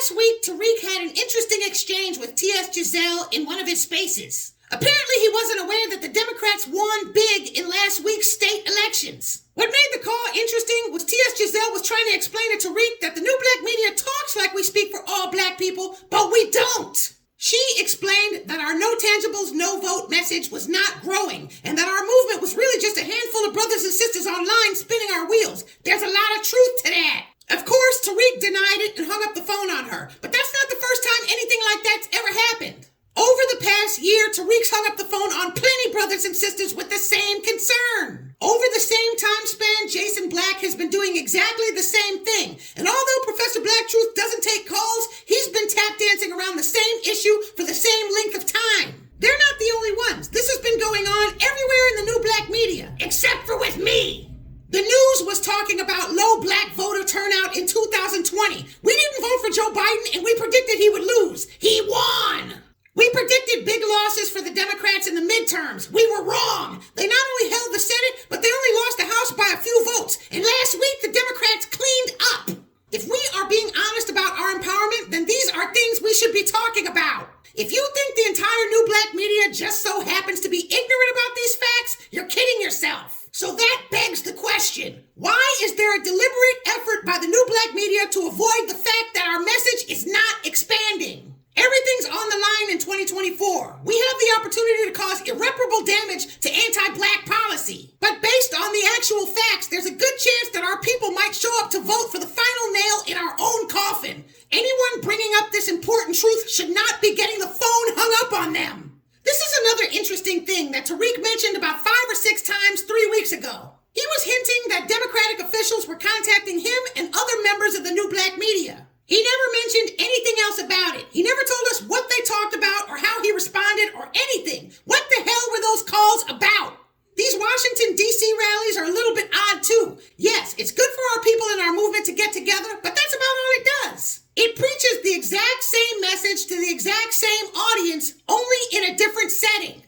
Last week, Tariq had an interesting exchange with T.S. Giselle in one of his spaces. Apparently, he wasn't aware that the Democrats won big in last week's state elections. What made the call interesting was T.S. Giselle was trying to explain to Tariq that the new black media talks like we speak for all black people, but we don't. She explained that our no tangibles, no vote message was not growing, and that our movement was really just a handful of brothers and sisters online spinning our wheels. There's a lot of truth to that. Of course, Tariq denied it and hung up the phone on her, but that's not the first time anything like that's ever happened. Over the past year, Tariq's hung up the phone on plenty brothers and sisters with the same concern. Over the same time span, Jason Black has been doing exactly the same thing. And although Professor Black Truth doesn't take calls, he's been tap dancing around the same issue for the same length of time. They're not the only ones. This has been going on everywhere in the new black media, except for with me. The news was talking about low black voter turnout in 2020. We didn't vote for Joe Biden and we predicted he would lose. He won. We predicted big losses for the Democrats in the midterms. We were wrong. They not only held the Senate, but they only lost the House by a few votes. And last week, the Democrats cleaned up. If we are being honest about our empowerment, then these are things we should be talking about. If you think the entire new black media just so happens to be ignorant about these facts, you're kidding yourself. So that begs the question, why is there a deliberate effort by the new black media to avoid the fact that our message is not expanding? Everything's on the line in 2024. We have the opportunity to cause irreparable damage to anti-black policy. But based on the actual facts, there's a good chance that our people might show up to vote for the final nail in our own coffin. Anyone bringing up this important truth should not be getting the phone hung up on them. This is another interesting thing that Tariq mentioned about 5 or 6 times 3 weeks ago. He was hinting that Democratic officials were contacting him and other members of the new black media. He never mentioned anything else about it. He never told us what they talked about or how he responded or anything. What the hell were those calls about? These Washington, D.C. rallies are a little bit odd too. Yes, it's good for our people and our movement to get together, but that's about all it does. It preaches the exact same message to the exact same audience, only in a different setting.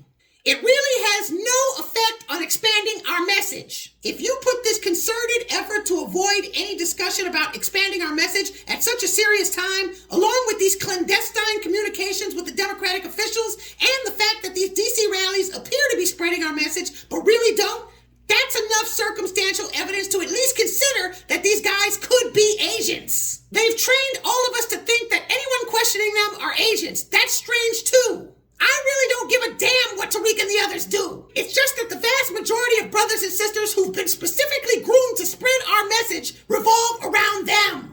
It really has no effect on expanding our message. If you put this concerted effort to avoid any discussion about expanding our message at such a serious time, along with these clandestine communications with the Democratic officials and the fact that these DC rallies appear to be spreading our message but really don't, that's enough circumstantial evidence to at least consider that these guys could be agents. They've trained all of us to think that anyone questioning them are agents. That's strange too. I really don't give a damn what Tariq and the others do. It's just that the vast majority of brothers and sisters who've been specifically groomed to spread our message revolve around them.